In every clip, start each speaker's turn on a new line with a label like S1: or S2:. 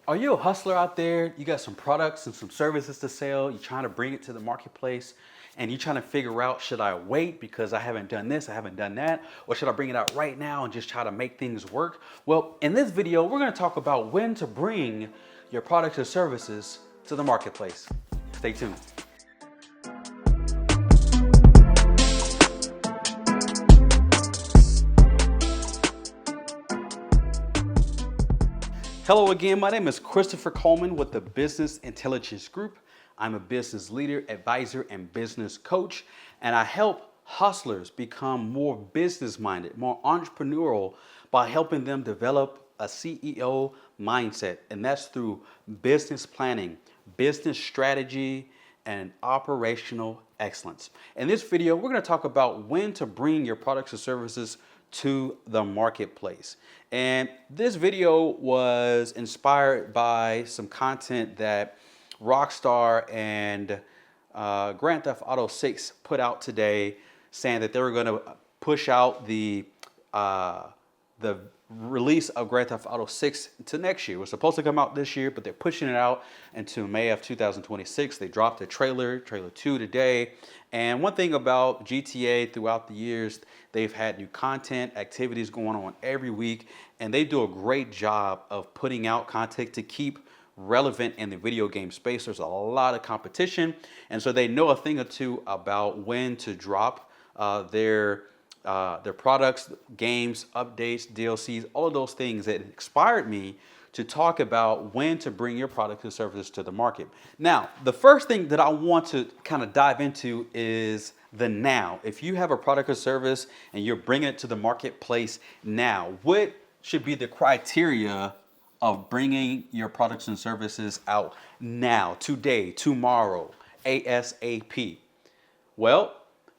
S1: Are you a hustler out there? You got some products and some services to sell. You're trying to bring it to the marketplace and you're trying to figure out, should I wait because I haven't done this, I haven't done that, or should I bring it out right now and just try to make things work? Well, in this video, we're going to talk about when to bring your products or services to the marketplace. Stay tuned. Hello again, my name is Christerpher Coleman with the Business Intelligence Group. I'm a business leader, advisor, and business coach, and I help hustlers become more business-minded, more entrepreneurial by helping them develop a CEO mindset, and that's through business planning, business strategy, and operational excellence. In this video, we're going to talk about when to bring your products or services to the marketplace. And this video was inspired by some content that Rockstar and Grand Theft Auto 6 put out today, saying that they were going to push out the release of Grand Theft Auto 6 to next year. It was supposed to come out this year, but they're pushing it out into May of 2026. They dropped the trailer 2 today. And one thing about GTA throughout the years, they've had new content, activities going on every week, and they do a great job of putting out content to keep relevant in the video game space. There's a lot of competition, and so they know a thing or two about when to drop their products, games, updates, DLCs, all of those things that inspired me to talk about when to bring your products and services to the market. Now, the first thing that I want to kind of dive into is the now. If you have a product or service and you're bringing it to the marketplace now, what should be the criteria of bringing your products and services out now, today, tomorrow, ASAP? Well,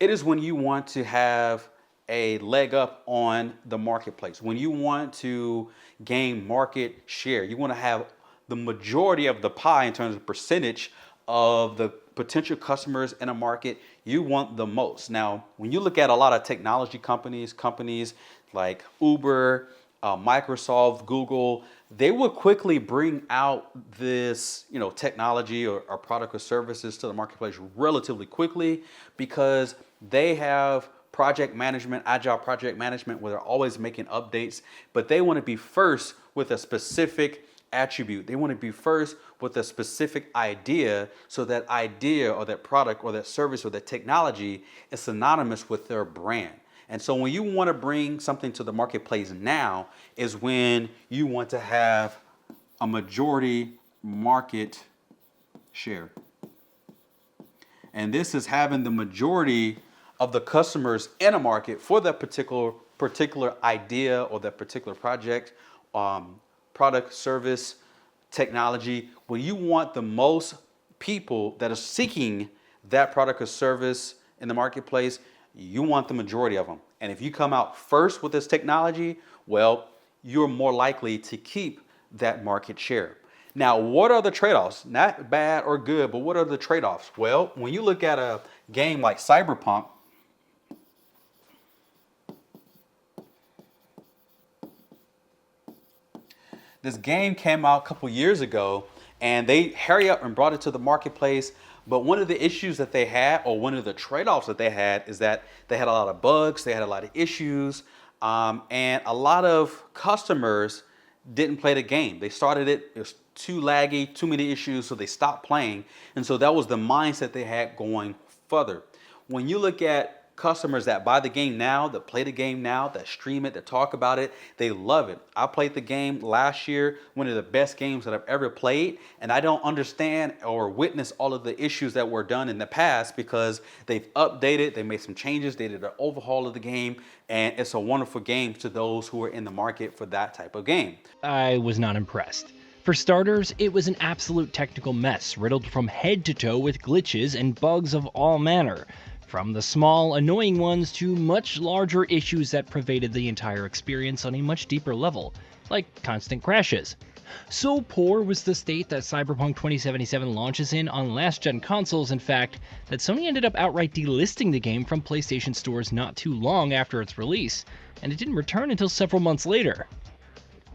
S1: it is when you want to have a leg up on the marketplace, when you want to gain market share. You want to have the majority of the pie in terms of percentage of the potential customers in a market. You want the most. Now, when you look at a lot of technology companies like Uber, Microsoft, Google, they will quickly bring out this, technology or product or services to the marketplace relatively quickly because they have project management, agile project management, where they're always making updates, but they want to be first with a specific attribute. They want to be first with a specific idea, so that idea or that product or that service or that technology is synonymous with their brand. And so when you want to bring something to the marketplace now is when you want to have a majority market share. And this is having the majority of the customers in a market for that particular idea or that particular project, product, service, technology. When you want the most people that are seeking that product or service in the marketplace, you want the majority of them. And if you come out first with this technology, well, you're more likely to keep that market share. Now, what are the trade-offs? Not bad or good, but what are the trade-offs? Well, when you look at a game like Cyberpunk, this game came out a couple years ago, and they hurry up and brought it to the marketplace. But one of the issues that they had, or one of the trade-offs that they had, is that they had a lot of bugs, they had a lot of issues, and a lot of customers didn't play the game. They started it was too laggy, too many issues, so they stopped playing. And so that was the mindset they had going further. When you look at customers that buy the game now, that play the game now, that stream it, that talk about it, they love it. I played the game last year, one of the best games that I've ever played, and I don't understand or witness all of the issues that were done in the past because they've updated, they made some changes, they did an overhaul of the game, and it's a wonderful game to those who are in the market for that type of game.
S2: I was not impressed. For starters, it was an absolute technical mess, riddled from head to toe with glitches and bugs of all manner. From the small, annoying ones to much larger issues that pervaded the entire experience on a much deeper level, like constant crashes. So poor was the state that Cyberpunk 2077 launches in on last-gen consoles, in fact, that Sony ended up outright delisting the game from PlayStation stores not too long after its release, and it didn't return until several months later.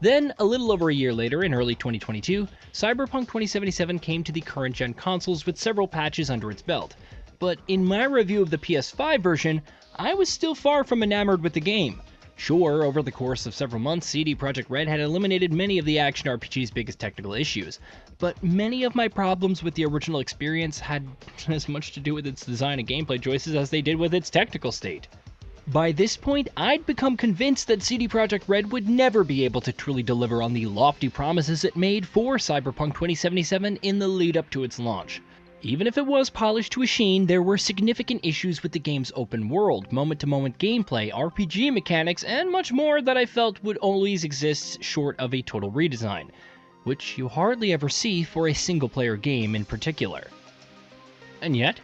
S2: Then, a little over a year later, in early 2022, Cyberpunk 2077 came to the current-gen consoles with several patches under its belt. But in my review of the PS5 version, I was still far from enamored with the game. Sure, over the course of several months, CD Projekt Red had eliminated many of the action RPG's biggest technical issues, but many of my problems with the original experience had as much to do with its design and gameplay choices as they did with its technical state. By this point, I'd become convinced that CD Projekt Red would never be able to truly deliver on the lofty promises it made for Cyberpunk 2077 in the lead up to its launch. Even if it was polished to a sheen, there were significant issues with the game's open world, moment-to-moment gameplay, RPG mechanics, and much more that I felt would always exist short of a total redesign, which you hardly ever see for a single-player game in particular. And yet,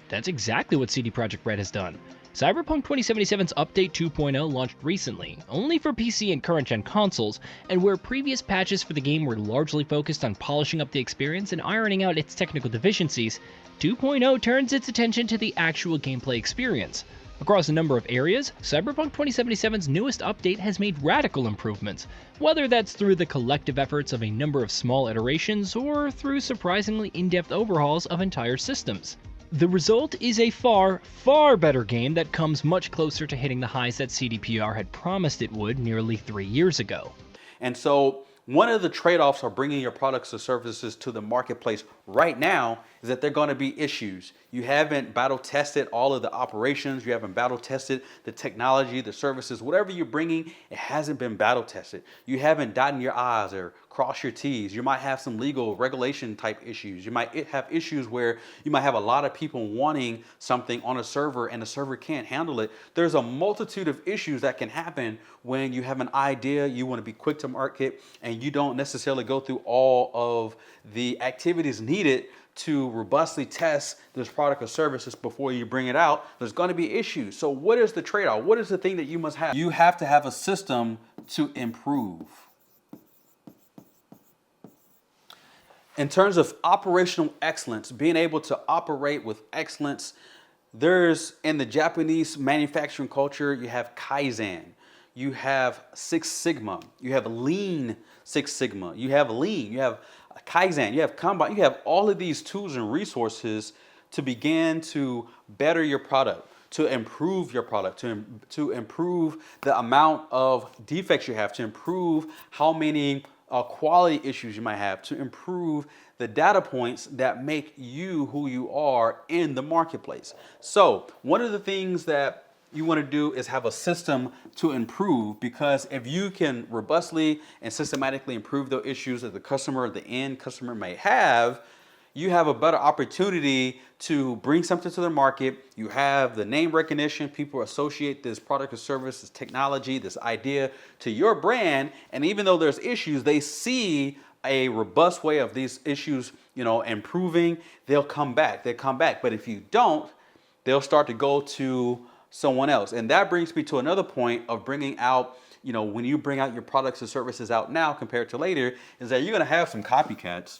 S2: that's exactly what CD Projekt Red has done. Cyberpunk 2077's Update 2.0 launched recently, only for PC and current-gen consoles, and where previous patches for the game were largely focused on polishing up the experience and ironing out its technical deficiencies, 2.0 turns its attention to the actual gameplay experience. Across a number of areas, Cyberpunk 2077's newest update has made radical improvements, whether that's through the collective efforts of a number of small iterations or through surprisingly in-depth overhauls of entire systems. The result is a far, far better game that comes much closer to hitting the highs that CDPR had promised it would nearly 3 years ago.
S1: And so one of the trade-offs of bringing your products or services to the marketplace right now is that there are going to be issues. You haven't battle tested all of the operations. You haven't battle tested the technology, the services, whatever you're bringing, it hasn't been battle tested. You haven't dotted your I's or crossed your T's. You might have some legal regulation type issues. You might have issues where you might have a lot of people wanting something on a server and the server can't handle it. There's a multitude of issues that can happen when you have an idea, you want to be quick to market, and you don't necessarily go through all of the activities needed to robustly test this product or services before you bring it out. There's going to be issues. So what is the trade-off? What is the thing that you must have? You have to have a system to improve. In terms of operational excellence, being able to operate with excellence, there's in the Japanese manufacturing culture, you have Kaizen, you have Six Sigma, you have Lean Six Sigma, you have Lean, you have Kaizen, you have Kanban, you have all of these tools and resources to begin to better your product, to improve your product, to improve the amount of defects you have, to improve how many quality issues you might have, to improve the data points that make you who you are in the marketplace. So one of the things that you want to do is have a system to improve, because if you can robustly and systematically improve the issues that the end customer may have, you have a better opportunity to bring something to the market. You have the name recognition. People associate this product or service, this technology, this idea to your brand. And even though there's issues, they see a robust way of these issues, improving. They'll come back. But if you don't, they'll start to go to someone else. And that brings me to another point of bringing out, when you bring out your products and services out now compared to later, is that you're going to have some copycats.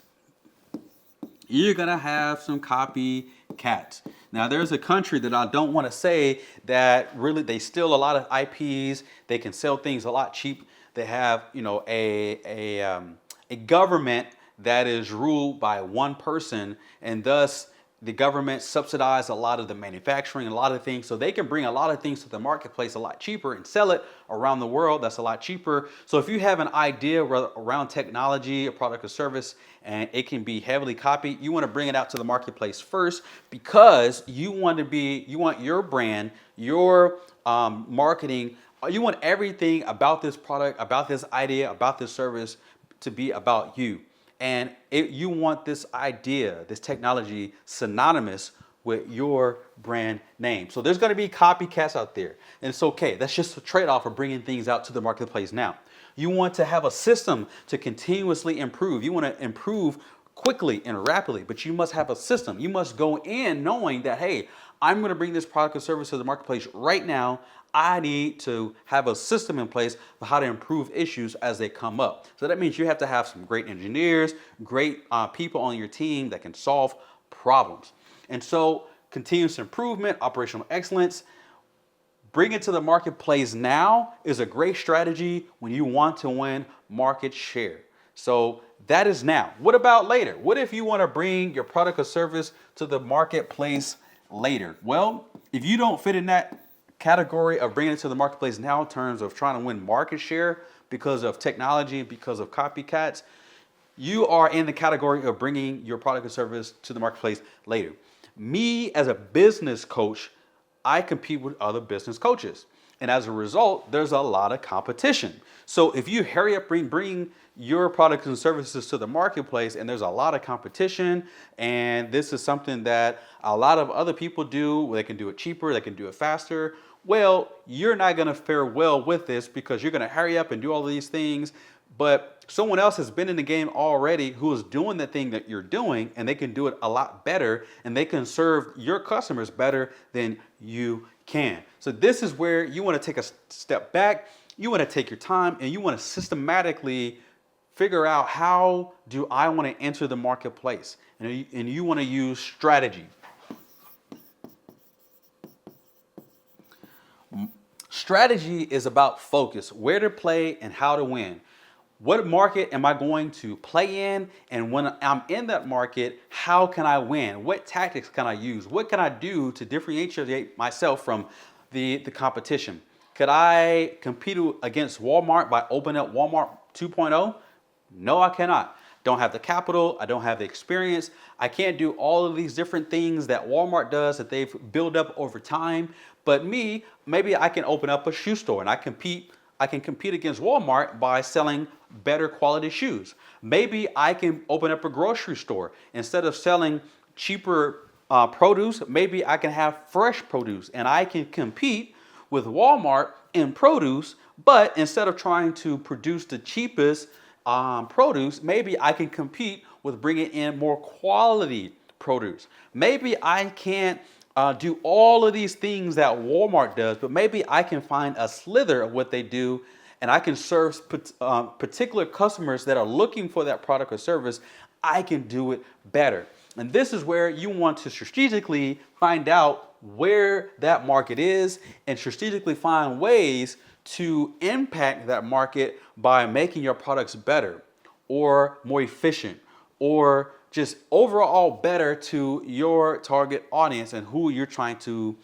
S1: You're going to have some copycats. Now, there's a country that I don't want to say that really they steal a lot of IPs. They can sell things a lot cheap. They have, a government that is ruled by one person, and thus the government subsidizes a lot of the manufacturing, a lot of things, so they can bring a lot of things to the marketplace a lot cheaper and sell it around the world. That's a lot cheaper. So if you have an idea around technology, a product or service, and it can be heavily copied, you want to bring it out to the marketplace first, because you want your brand, your marketing, you want everything about this product, about this idea, about this service to be about you. And you want this idea, this technology synonymous with your brand name. So there's going to be copycats out there, and it's okay. That's just a trade-off of bringing things out to the marketplace now. You want to have a system to continuously improve. You want to improve quickly and rapidly, but you must have a system. You must go in knowing that, hey, I'm going to bring this product or service to the marketplace right now. I need to have a system in place for how to improve issues as they come up. So that means you have to have some great engineers, great people on your team that can solve problems. And so continuous improvement, operational excellence, bring it to the marketplace now is a great strategy when you want to win market share. So that is now. What about later? What if you want to bring your product or service to the marketplace later? Well, if you don't fit in that category of bringing it to the marketplace now in terms of trying to win market share because of technology, because of copycats, you are in the category of bringing your product or service to the marketplace later. Me as a business coach, I compete with other business coaches. And as a result, there's a lot of competition. So if you hurry up, bring your products and services to the marketplace, and there's a lot of competition, and this is something that a lot of other people do, they can do it cheaper, they can do it faster. Well, you're not going to fare well with this because you're going to hurry up and do all of these things. But someone else has been in the game already who is doing the thing that you're doing, and they can do it a lot better, and they can serve your customers better than you can. So this is where you want to take a step back. You want to take your time, and you want to systematically figure out, how do I want to enter the marketplace? And you want to use strategy. Strategy is about focus, where to play and how to win. What market am I going to play in? And when I'm in that market, how can I win? What tactics can I use? What can I do to differentiate myself from the competition? Could I compete against Walmart by opening up Walmart 2.0? No, I cannot. Don't have the capital. I don't have the experience. I can't do all of these different things that Walmart does that they've built up over time. But me, maybe I can open up a shoe store and I can compete against Walmart by selling better quality shoes. Maybe I can open up a grocery store. Instead of selling cheaper produce, maybe I can have fresh produce, and I can compete with Walmart in produce. But instead of trying to produce the cheapest produce, maybe I can compete with bringing in more quality produce. Maybe I can't do all of these things that Walmart does, but maybe I can find a slither of what they do, and I can serve particular customers that are looking for that product or service. I can do it better. And this is where you want to strategically find out where that market is and strategically find ways to impact that market by making your products better or more efficient or just overall better to your target audience and who you're trying to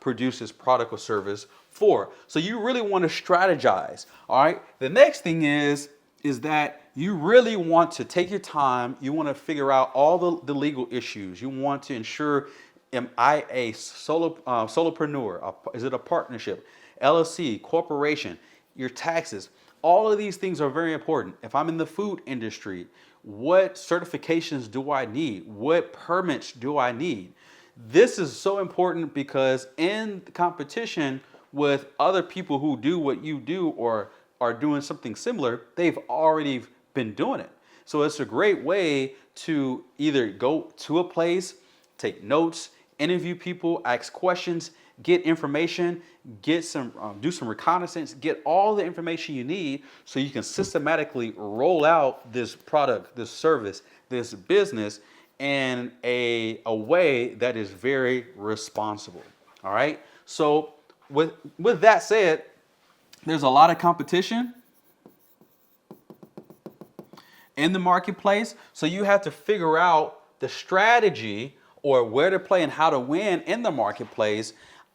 S1: produce this product or service for. So you really want to strategize. All right. The next thing is that you really want to take your time. You want to figure out all the legal issues. You want to ensure, am I a solopreneur? Is it a partnership? LLC, corporation, your taxes. All of these things are very important. If I'm in the food industry, what certifications do I need? What permits do I need? This is so important because in competition with other people who do what you do or are doing something similar, they've already been doing it. So it's a great way to either go to a place, take notes, interview people, ask questions, get information, get some, do some reconnaissance, get all the information you need so you can systematically roll out this product, this service, this business in a way that is very responsible. All right. So with that said, there's a lot of competition in the marketplace. So you have to figure out the strategy or where to play and how to win in the marketplace.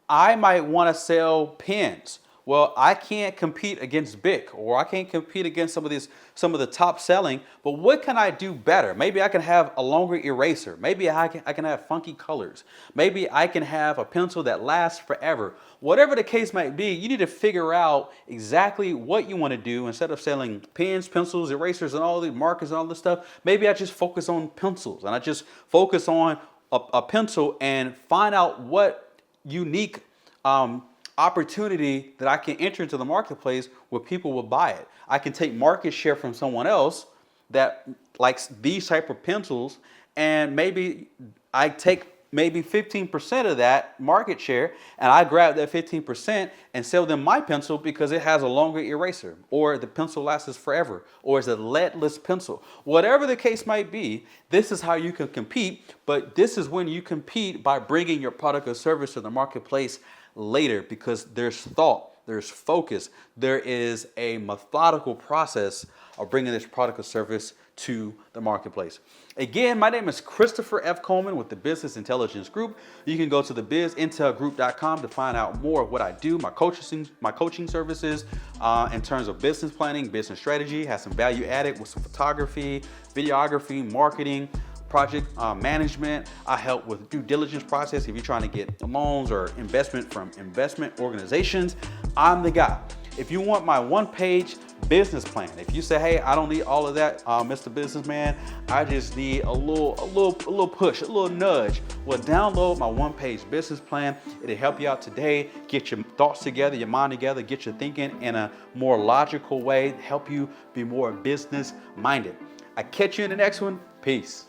S1: I might want to sell pens. Well, I can't compete against Bic, or I can't compete against some of the top selling, but what can I do better? Maybe I can have a longer eraser. Maybe I can have funky colors. Maybe I can have a pencil that lasts forever. Whatever the case might be, you need to figure out exactly what you want to do. Instead of selling pens, pencils, erasers, and all the markers and all this stuff, maybe I just focus on pencils, and I just focus on a pencil and find out what unique opportunity that I can enter into the marketplace where people will buy it. I can take market share from someone else that likes these type of pencils, and maybe I take maybe 15% of that market share, and I grab that 15% and sell them my pencil because it has a longer eraser, or the pencil lasts forever, or it's a leadless pencil. Whatever the case might be, this is how you can compete, but this is when you compete by bringing your product or service to the marketplace later because there's thought, there's focus, there is a methodical process of bringing this product or service to the marketplace. Again, my name is Christerpher F. Coleman with the Business Intelligence Group. You can go to the bizintelgroup.com to find out more of what I do, my coaching services in terms of business planning, business strategy, has some value added with some photography, videography, marketing, project management. I help with due diligence process. If you're trying to get loans or investment from investment organizations, I'm the guy. If you want my one-page business plan, if you say, hey, I don't need all of that, Mr. Businessman, I just need a little push, a little nudge. Well, download my one-page business plan. It'll help you out today, get your thoughts together, your mind together, get your thinking in a more logical way, help you be more business-minded. I catch you in the next one. Peace.